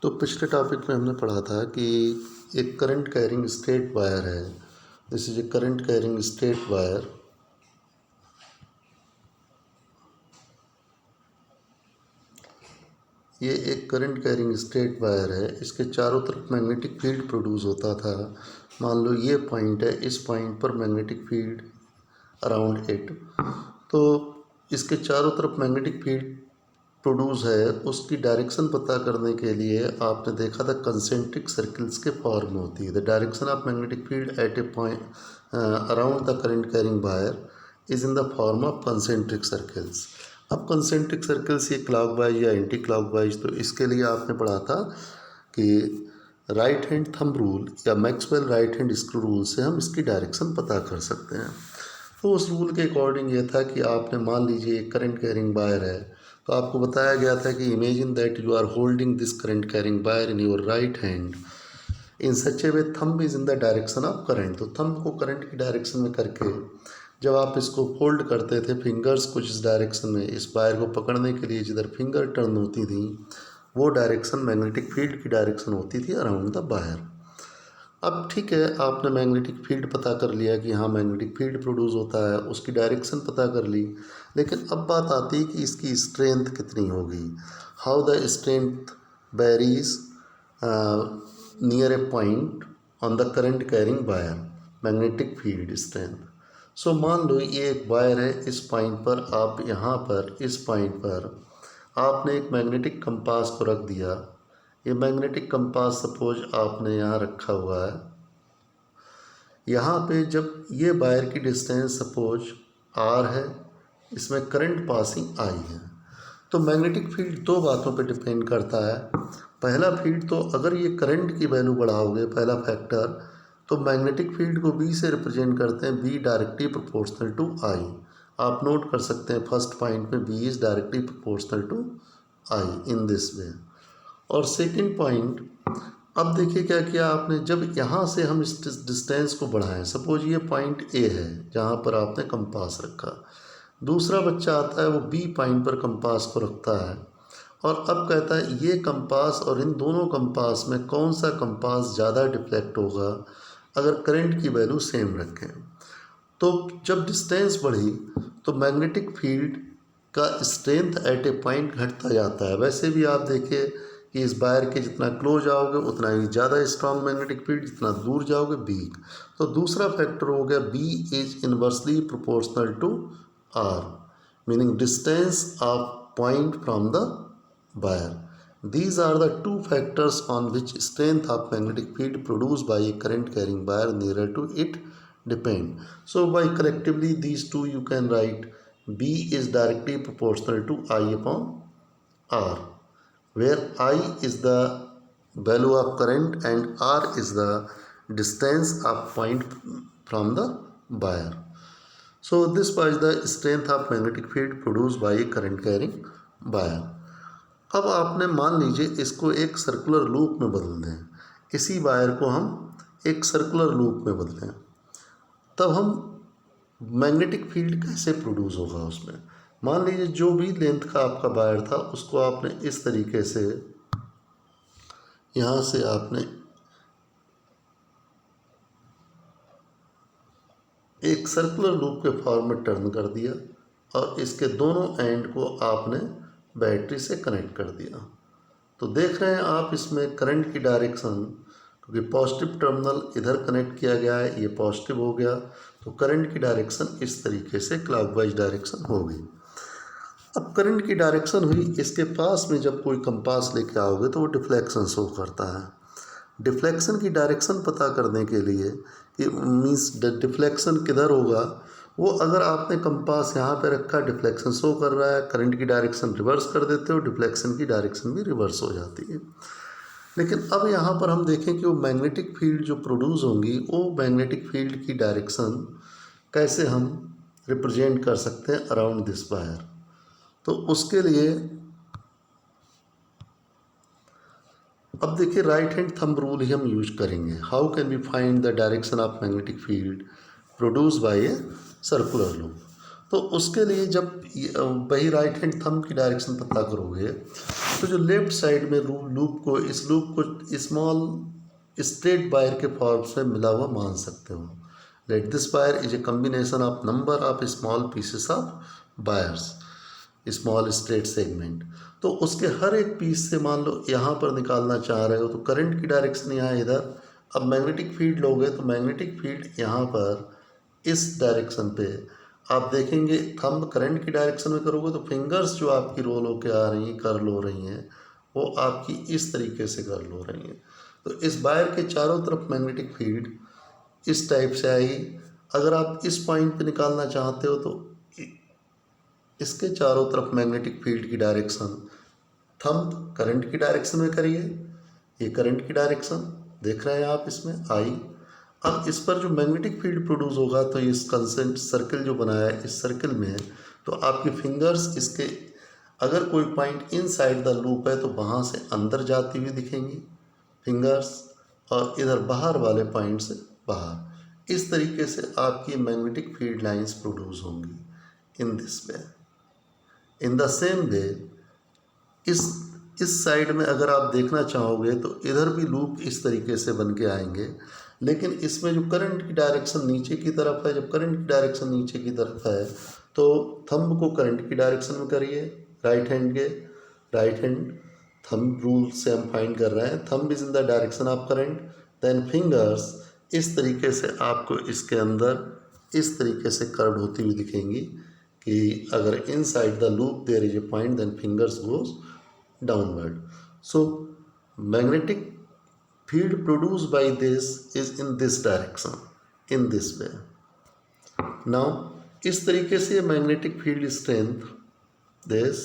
तो पिछले टॉपिक में हमने पढ़ा था कि एक करंट कैरिंग स्ट्रेट वायर है। This is a current carrying straight wire. ये एक करंट कैरिंग स्ट्रेट वायर है। इसके चारों तरफ मैग्नेटिक फील्ड प्रोड्यूस होता था। मान लो ये पॉइंट है, इस पॉइंट पर मैग्नेटिक फील्ड अराउंड इट। तो इसके चारों तरफ मैग्नेटिक फील्ड प्रोड्यूस है। उसकी डायरेक्शन पता करने के लिए आपने देखा था कंसेंट्रिक सर्कल्स के फॉर्म में होती है। The direction of magnetic field at A point around the current carrying wire is in the form of concentric circles. अब कंसेंट्रिक सर्कल्स ये क्लॉकवाइज या एंटी क्लॉकवाइज, तो इसके लिए आपने पढ़ा था कि राइट हैंड थंब रूल या Maxwell right hand screw rule से हम इसकी डायरेक्शन पता कर सकते हैं। तो उस रूल के अकॉर्डिंग ये था कि आपने मान लीजिए एक करंट कैरिंग वायर है, तो आपको बताया गया था कि imagine that you are holding this current carrying wire in your right hand in such a way thumb is in the direction of current. तो थंब को करंट की डायरेक्शन में करके जब आप इसको फोल्ड करते थे फिंगर्स कुछ इस डायरेक्शन में, इस वायर को पकड़ने के लिए जिधर फिंगर टर्न होती थी वो डायरेक्शन मैग्नेटिक फील्ड की डायरेक्शन होती थी अराउंड द वायर। अब ठीक है, आपने मैग्नेटिक फील्ड पता कर लिया कि हाँ मैग्नेटिक फील्ड प्रोड्यूस होता है, उसकी डायरेक्शन पता कर ली, लेकिन अब बात आती है कि इसकी स्ट्रेंथ कितनी होगी। How the strength varies near a point on the current carrying wire, magnetic field strength. So मान लो ये एक वायर है, इस पॉइंट पर आप यहाँ पर इस पॉइंट पर आपने एक मैग्नेटिक कंपास को रख दिया। ये मैग्नेटिक कंपास सपोज आपने यहाँ रखा हुआ है। यहाँ पे जब ये वायर की डिस्टेंस सपोज r है, इसमें करंट पासिंग I है, तो मैग्नेटिक फील्ड दो बातों पे डिपेंड करता है। पहला फील्ड, तो अगर ये करंट की वैल्यू बढ़ाओगे पहला फैक्टर, तो मैग्नेटिक फील्ड को B से रिप्रेजेंट करते हैं, B directly proportional to I। आप नोट कर सकते हैं फर्स्ट पॉइंट में B is directly proportional to I in this way. और सेकंड पॉइंट, अब देखिए क्या किया आपने, जब यहाँ से हम इस डिस्टेंस को बढ़ाएं, सपोज ये पॉइंट A है जहाँ पर आपने कंपास रखा, दूसरा बच्चा आता है वो B पॉइंट पर कंपास को रखता है और अब कहता है ये कंपास और इन दोनों कंपास में कौन सा कंपास ज़्यादा डिफ्लेक्ट होगा अगर करंट की वैल्यू सेम रखें। तो जब डिस्टेंस बढ़ी तो मैग्नेटिक फील्ड का स्ट्रेंथ एट ए पॉइंट घटता जाता है। वैसे भी आप देखिए कि इस वायर के जितना क्लोज आओगे उतना ही ज़्यादा स्ट्रॉन्ग मैग्नेटिक फील्ड, जितना दूर जाओगे वीक। तो दूसरा फैक्टर हो गया B is inversely proportional to R, meaning distance of point from the wire. These are the two factors on which strength of magnetic field produced by a current carrying wire nearer to it depend. So by collectively these two you can write B is directly proportional to I upon R, where I is the value of current and R is the distance of point from the wire. So this was the strength of magnetic field produced by a current carrying wire. अब आपने मान लीजिए इसको एक circular loop में बदल दें, इसी वायर को हम एक सर्कुलर लूप में बदलें, तब हम मैग्नेटिक फील्ड कैसे प्रोड्यूस होगा उसमें। मान लीजिए जो भी लेंथ का आपका वायर था उसको आपने इस तरीके से यहाँ से आपने एक सर्कुलर लूप के फॉर्म में टर्न कर दिया और इसके दोनों एंड को आपने बैटरी से कनेक्ट कर दिया। तो देख रहे हैं आप इसमें करंट की डायरेक्शन, क्योंकि पॉजिटिव टर्मिनल इधर कनेक्ट किया गया है, ये पॉजिटिव हो गया, तो करंट की डायरेक्शन इस तरीके से क्लॉकवाइज डायरेक्शन हो गई। अब करंट की डायरेक्शन हुई, इसके पास में जब कोई कंपास लेके आओगे तो वो डिफ्लेक्शन शो करता है। डिफ्लेक्शन की डायरेक्शन पता करने के लिए कि मीन्स डिफ्लेक्शन किधर होगा, वो अगर आपने कंपास यहाँ पे रखा, डिफ्लेक्शन शो कर रहा है, करंट की डायरेक्शन रिवर्स कर देते हो, डिफ्लेक्शन की डायरेक्शन भी रिवर्स हो जाती है। लेकिन अब यहाँ पर हम देखें कि वो मैग्नेटिक फील्ड जो प्रोड्यूस होंगी, वो मैग्नेटिक फील्ड की डायरेक्शन कैसे हम रिप्रेजेंट कर सकते हैं अराउंड दिस वायर। तो उसके लिए अब देखिए राइट हैंड थंब रूल ही हम यूज करेंगे। How can we find the direction of magnetic field produce by a circular loop. तो उसके लिए जब वही राइट हैंड थंब की डायरेक्शन पता करोगे तो जो लेफ्ट साइड में इस लूप को स्मॉल स्ट्रेट वायर के फॉर्म में मिला हुआ मान सकते हो। Let this wire is a combination of number of small pieces of wires, small straight segment. तो उसके हर एक पीस से मान लो यहाँ पर निकालना चाह रहे हो तो करंट की डायरेक्शन यहाँ इधर, अब मैग्नेटिक फील्ड लोगे तो मैग्नेटिक फील्ड यहाँ पर इस डायरेक्शन पे आप देखेंगे। थंब करंट की डायरेक्शन में करोगे तो फिंगर्स जो आपकी रोल होके आ रही हैं, कर्ल हो रही हैं, वो आपकी इस तरीके से कर्ल हो रही हैं। तो इस वायर के चारों तरफ मैग्नेटिक फील्ड इस टाइप से आई। अगर आप इस पॉइंट पे निकालना चाहते हो तो इसके चारों तरफ मैग्नेटिक फील्ड की डायरेक्शन थंब करंट की डायरेक्शन में करिए, ये करंट की डायरेक्शन देख रहे हैं आप इसमें आई। अब इस पर जो मैग्नेटिक फील्ड प्रोड्यूस होगा तो इस कंसेंट सर्किल जो बनाया है इस सर्किल में, तो आपकी फिंगर्स इसके अगर कोई पॉइंट इनसाइड द लूप है तो वहाँ से अंदर जाती हुई दिखेंगी फिंगर्स, और इधर बाहर वाले पॉइंट से बाहर। इस तरीके से आपकी मैग्नेटिक फील्ड लाइंस प्रोड्यूस होंगी इन this way. In the same way इस साइड में अगर आप देखना चाहोगे तो इधर भी लूप इस तरीके से बन के आएंगे, लेकिन इसमें जो करंट की डायरेक्शन नीचे की तरफ है, जब करंट की डायरेक्शन नीचे की तरफ है तो थंब को करंट की डायरेक्शन में करिए, राइट हैंड थंब रूल से हम फाइंड कर रहे हैं, thumb is in the direction of current, then fingers इस तरीके से आपको इसके अंदर इस तरीके से कर्व होती हुई दिखेंगी कि अगर inside the loop there is a point then fingers goes downward. So magnetic field produced by this is in this direction, in this way. Now इस तरीके से मैग्नेटिक फील्ड स्ट्रेंथ this,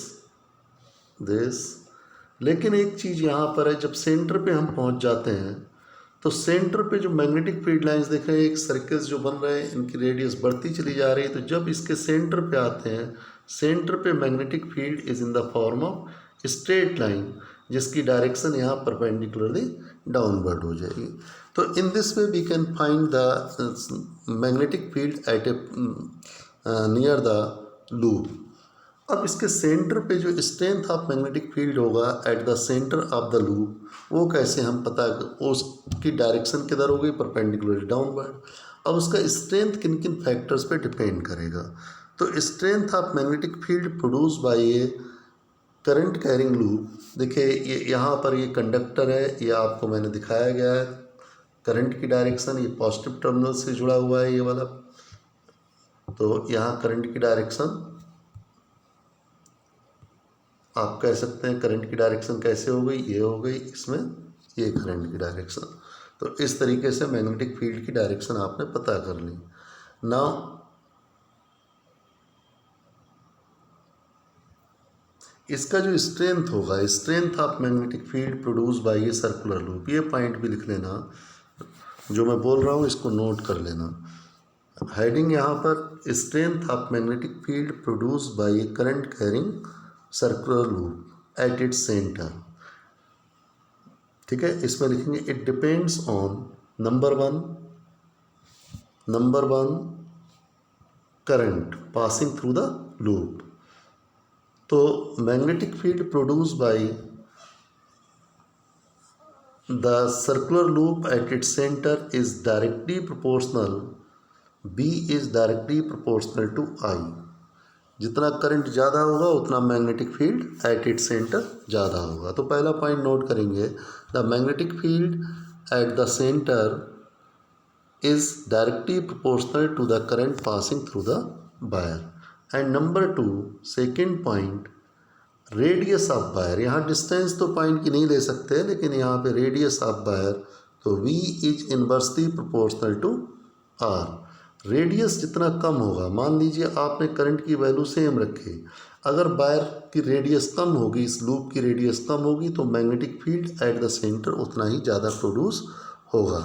लेकिन एक चीज़ यहाँ पर है, जब सेंटर पे हम पहुँच जाते हैं तो सेंटर पे जो मैग्नेटिक फील्ड लाइंस देख रहे हैं, एक सर्कल्स जो बन रहे हैं इनकी रेडियस बढ़ती चली जा रही है। तो जब इसके सेंटर पे आते हैं, सेंटर पे magnetic field is in the form of straight line जिसकी डायरेक्शन यहाँ परपेंडिकुलरली डाउनवर्ड हो जाएगी। तो in this way we can find the magnetic field at a near the loop. अब इसके सेंटर पे जो स्ट्रेंथ ऑफ मैग्नेटिक फील्ड होगा at the center of the loop, वो कैसे हम पता, उसकी डायरेक्शन किधर होगी, परपेंडिकुलरली डाउनवर्ड। अब उसका स्ट्रेंथ किन किन फैक्टर्स पे डिपेंड करेगा। तो strength of magnetic field produce by A current carrying loop, देखिए ये यहाँ पर ये कंडक्टर है, ये आपको मैंने दिखाया गया है करंट की डायरेक्शन, ये पॉजिटिव टर्मिनल से जुड़ा हुआ है ये वाला। तो यहाँ करंट की डायरेक्शन आप कह सकते हैं, करंट की डायरेक्शन कैसे हो गई, ये हो गई, इसमें ये करंट की डायरेक्शन। तो इस तरीके से मैग्नेटिक फील्ड की डायरेक्शन आपने पता कर ली। नाउ इसका जो स्ट्रेंथ होगा, strength of magnetic field produce bye ये सर्कुलर लूप, ये पॉइंट भी लिख लेना, जो मैं बोल रहा हूँ इसको नोट कर लेना। हेडिंग यहाँ पर strength of magnetic field produce by current carrying circular loop at its centre. ठीक है, इसमें लिखेंगे it depends on number one current passing through the loop. तो magnetic field produce by the circular loop at its centre is directly proportional, B is directly proportional to I। जितना current ज़्यादा होगा उतना magnetic field at its centre ज़्यादा होगा। तो पहला point note करेंगे, the magnetic field at the center is directly proportional to the current passing through the wire. And number 2 second point, radius of wire, यहाँ distance तो point की नहीं ले सकते लेकिन यहाँ पे रेडियस ऑफ वायर, तो V is inversely proportional to R। Radius जितना कम होगा, मान लीजिए आपने करंट की वैल्यू सेम रखी, अगर वायर की रेडियस कम होगी, इस लूप की रेडियस कम होगी तो magnetic field at the centre उतना ही ज़्यादा प्रोड्यूस होगा।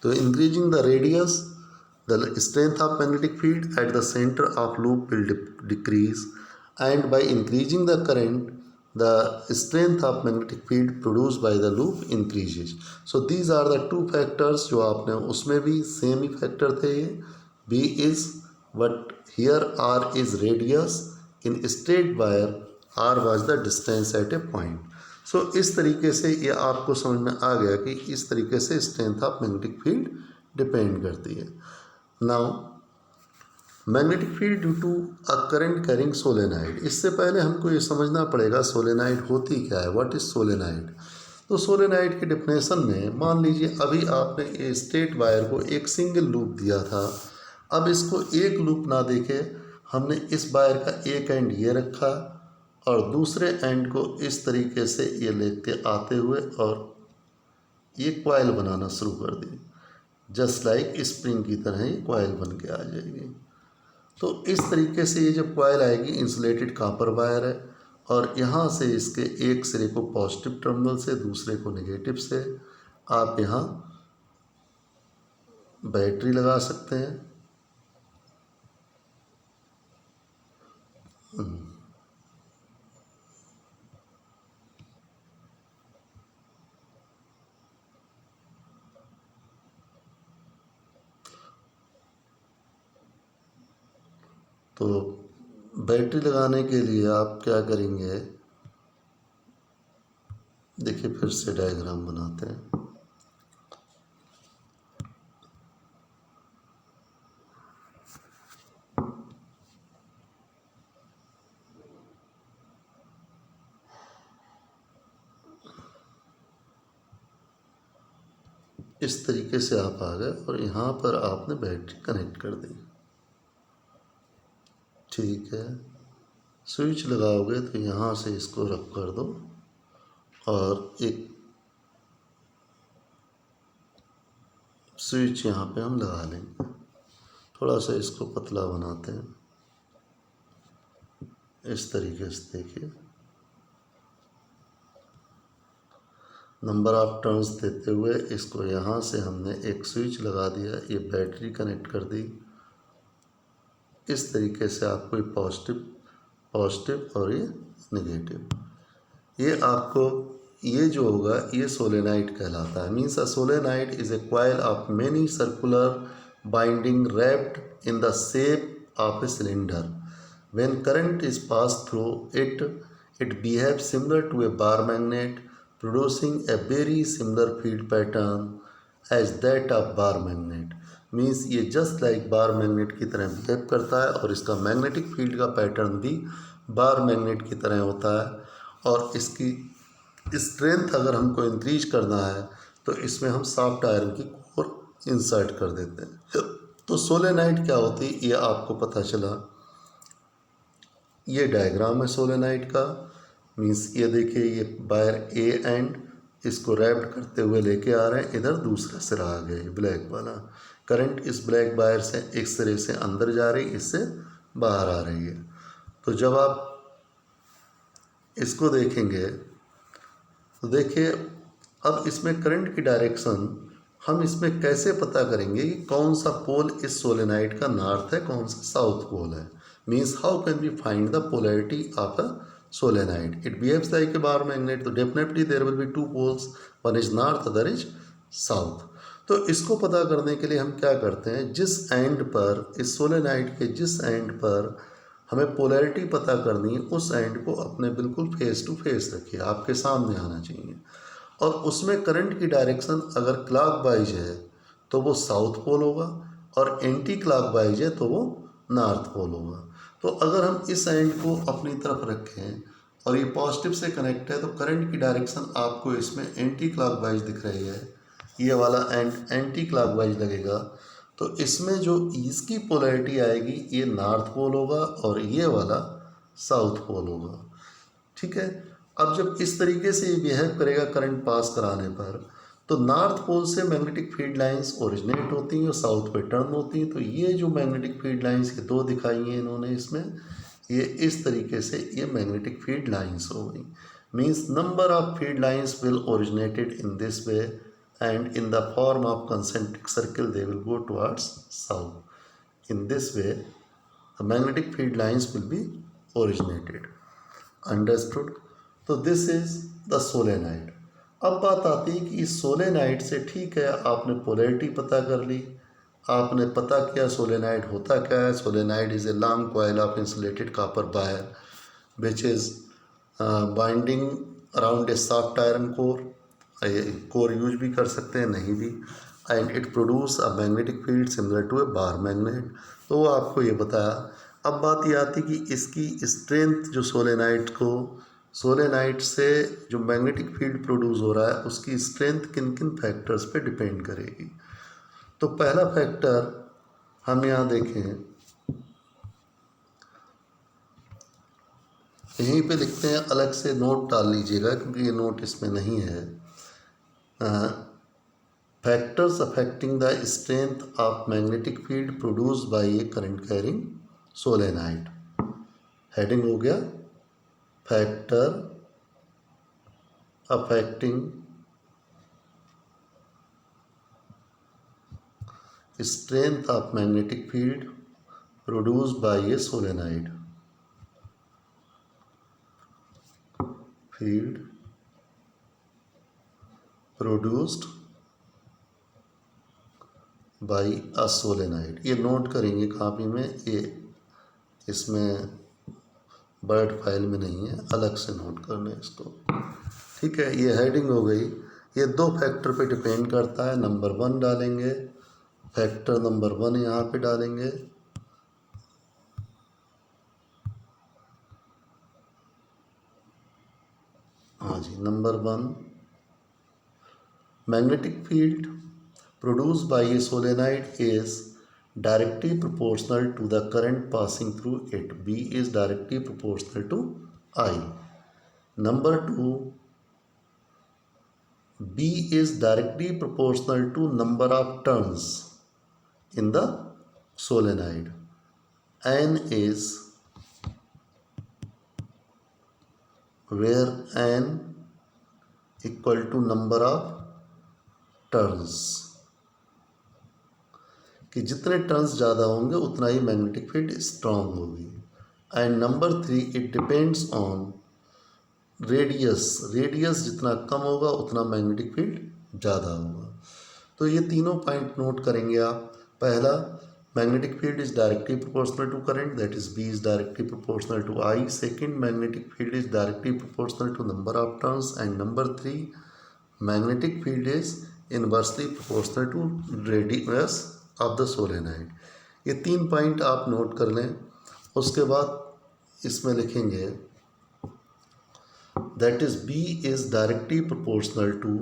तो increasing the radius the strength of magnetic field at the center of loop will decrease, and by increasing the current the strength of magnetic field produced by the loop increases. So these are the two factors जो आपने उसमें भी same ही factor थे, ये B is but here r is radius. In straight wire r was the distance at a point. सो इस तरीके से ये आपको समझ में आ गया कि इस तरीके से strength of magnetic field depend करती है. Now magnetic field due to a current carrying solenoid. इससे पहले हमको ये समझना पड़ेगा सोलेनाइड होती क्या है, व्हाट इज सोलेनाइड. तो सोलेनाइड की डेफिनेशन में मान लीजिए अभी आपने ये स्ट्रेट वायर को एक सिंगल लूप दिया था. अब इसको एक लूप ना देके हमने इस वायर का एक एंड ये रखा और दूसरे एंड को इस तरीके से ये लेते आते हुए और ये कॉइल बनाना शुरू कर दी. जस्ट लाइक स्प्रिंग की तरह ये कॉइल बन के आ जाएगी. तो इस तरीके से ये जब कॉइल आएगी, इंसुलेटेड कॉपर वायर है और यहाँ से इसके एक सिरे को पॉजिटिव टर्मिनल से दूसरे को नेगेटिव से आप यहाँ बैटरी लगा सकते हैं. तो बैटरी लगाने के लिए आप क्या करेंगे, देखिए फिर से डायग्राम बनाते हैं. इस तरीके से आप आ गए और यहाँ पर आपने बैटरी कनेक्ट कर दी. ठीक है, स्विच लगाओगे तो यहाँ से इसको रब कर दो और एक स्विच यहाँ पे हम लगा लेंगे. थोड़ा सा इसको पतला बनाते हैं इस तरीके से. देखिए नंबर ऑफ टर्न्स देते हुए इसको यहाँ से हमने एक स्विच लगा दिया, ये बैटरी कनेक्ट कर दी. इस तरीके से आपको पॉजिटिव और ये नेगेटिव, ये आपको ये जो होगा ये सोलेनाइड कहलाता है. Means a solenoid is a coil of many circular binding wrapped in the shape of a cylinder. When current is pass through it, it behave similar to a bar magnet, producing a very similar field pattern as that of bar magnet. Means ये just like bar magnet की तरह behave करता है और इसका magnetic field का pattern भी bar magnet की तरह होता है. और इसकी स्ट्रेंथ अगर हमको इंक्रीज करना है तो इसमें हम सॉफ्ट आयरन की कोर इंसर्ट कर देते हैं. तो सोलेनाइड क्या होती है ये आपको पता चला. ये डायग्राम है सोलेनाइड का. मीन्स ये देखिए ये वायर ए एंड इसको रैप्ड करते हुए लेके आ रहे हैं. इधर दूसरा सिरा आ गया ब्लैक वाला. करंट इस ब्लैक वायर से एक सिरे से अंदर जा रही, इससे बाहर आ रही है. तो जब आप इसको देखेंगे तो देखिए अब इसमें करंट की डायरेक्शन हम इसमें कैसे पता करेंगे कि कौन सा पोल इस सोलेनाइड का नॉर्थ है, कौन सा साउथ पोल है. Means how can we find the polarity of a solenoid. It behaves like a bar magnet, तो definitely there will be two poles, one is north, other is south. तो इसको पता करने के लिए हम क्या करते हैं, जिस एंड पर इस सोलेनाइड के जिस एंड पर हमें पोलैरिटी पता करनी है उस एंड को अपने बिल्कुल फेस टू फेस रखिए, आपके सामने आना चाहिए. और उसमें करंट की डायरेक्शन अगर क्लॉकवाइज है तो वो साउथ पोल होगा और एंटी क्लॉकवाइज है तो वो नॉर्थ पोल होगा. तो अगर हम इस एंड को अपनी तरफ रखें और ये पॉजिटिव से कनेक्ट है तो करंट की डायरेक्शन आपको इसमें एंटी क्लॉकवाइज दिख रही है. ये वाला एंड एंटी क्लॉकवाइज लगेगा तो इसमें जो इसकी पोलैरिटी आएगी ये नॉर्थ पोल होगा और ये वाला साउथ पोल होगा. ठीक है, अब जब इस तरीके से ये बिहेव करेगा करंट पास कराने पर तो नॉर्थ पोल से मैग्नेटिक फील्ड लाइंस ओरिजिनेट होती हैं और साउथ पे टर्न होती हैं. तो ये जो मैग्नेटिक फील्ड लाइंस ये दो दिखाई हैं इन्होंने इसमें, ये इस तरीके से ये मैग्नेटिक फील्ड लाइंस हो गई. Means number of field lines will originated in this way and in the form of concentric circle they will go towards south. In this way the magnetic field lines will be originated. Understood. तो this is the solenoid. अब बात आती है कि इस solenoid से ठीक है आपने पोलैरिटी पता कर ली, आपने पता किया सोलेनाइड होता क्या है। Solenoid is a long coil of insulated copper wire which is binding around a soft iron core. Core use भी कर सकते हैं, नहीं भी। And it produce a magnetic field similar to a bar magnet. तो वो आपको ये बताया। अब बात ये आती कि इसकी स्ट्रेंथ जो सोलेनाइड से जो मैग्नेटिक फील्ड प्रोड्यूस हो रहा है उसकी स्ट्रेंथ किन किन फैक्टर्स पे डिपेंड करेगी। तो पहला फैक्टर हम यहाँ देखें, यहीं पे लिखते हैं, अलग से नोट डाल लीजिएगा क्योंकि ये नोट इसमें नहीं है। Factors affecting the strength of magnetic field produce by A current carrying solenoid. Heading हो गया factor affecting strength of magnetic field produce by a solenoid. Field produced by a solenoid. ये नोट करेंगे copy में, ये इसमें word file में नहीं है, अलग से नोट करना है इसको। ठीक है, ये हेडिंग हो गई। ये दो फैक्टर पे डिपेंड करता है। नंबर 1 डालेंगे, फैक्टर नंबर 1 यहाँ पे डालेंगे। हाँ जी, number 1, magnetic field produced by a solenoid is directly proportional to the current passing through it. B is directly proportional to I. Number 2, B is directly proportional to number of turns in the solenoid. N is where N equal to number of turns, कि जितने turns ज़्यादा होंगे उतना ही magnetic field strong होगी। And number 3, it depends on radius जितना कम होगा उतना मैग्नेटिक फील्ड ज़्यादा होगा। तो ये तीनों पॉइंट नोट करेंगे आप। पहला, magnetic field is directly proportional to current, that is B is directly proportional to I. Second, magnetic field is directly proportional to number of turns. And number 3, magnetic field is inversely proportional to radius of the solenoid. ये 3 point आप note कर लें। उसके बाद इसमें लिखेंगे that is B is directly proportional to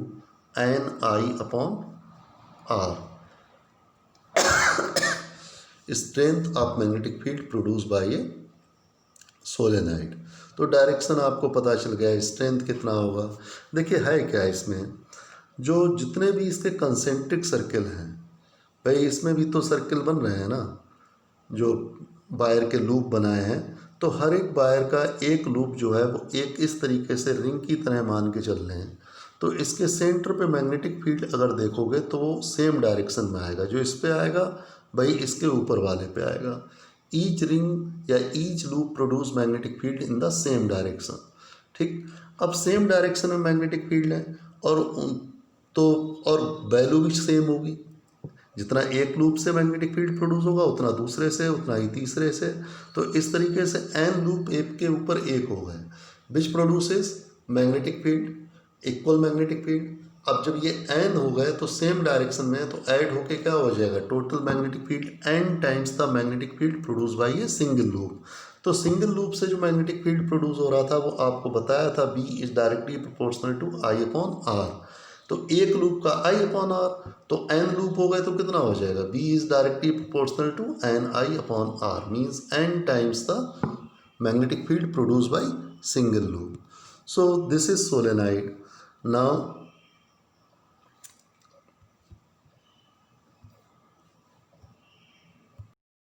N I upon R, strength of magnetic field produce by a solenoid. तो direction आपको पता चल गया, स्ट्रेंथ कितना होगा। देखिए है क्या इसमें, जो जितने भी इसके कंसेंट्रिक सर्किल हैं, भाई इसमें भी तो सर्किल बन रहे हैं ना, जो वायर के लूप बनाए हैं। तो हर एक वायर का एक लूप जो है वो एक इस तरीके से रिंग की तरह मान के चल रहे हैं। तो इसके सेंटर पे मैग्नेटिक फील्ड अगर देखोगे तो वो सेम डायरेक्शन में आएगा। जो इस पे आएगा भाई इसके ऊपर वाले पे आएगा। ईच रिंग या each loop produce magnetic field in the same direction. ठीक, अब सेम डायरेक्शन में मैग्नेटिक फील्ड है और वैल्यू भी सेम होगी। जितना एक लूप से मैग्नेटिक फील्ड प्रोड्यूस होगा उतना दूसरे से, उतना ही तीसरे से। तो इस तरीके से एन लूप एक के ऊपर एक हो गए, which produces magnetic field, equal magnetic field. अब जब ये एन हो गए तो सेम डायरेक्शन में, तो ऐड होके क्या हो जाएगा, total magnetic field N times the magnetic field produce by a single loop. तो सिंगल लूप से जो मैग्नेटिक फील्ड प्रोड्यूस हो रहा था वो आपको बताया था B is directly proportional to I upon R. तो एक लूप का आई अपॉन आर, तो एन लूप हो गए तो कितना हो जाएगा, B is directly proportional to N I upon R, means N times the magnetic field produce by single loop. So this is solenoid. Now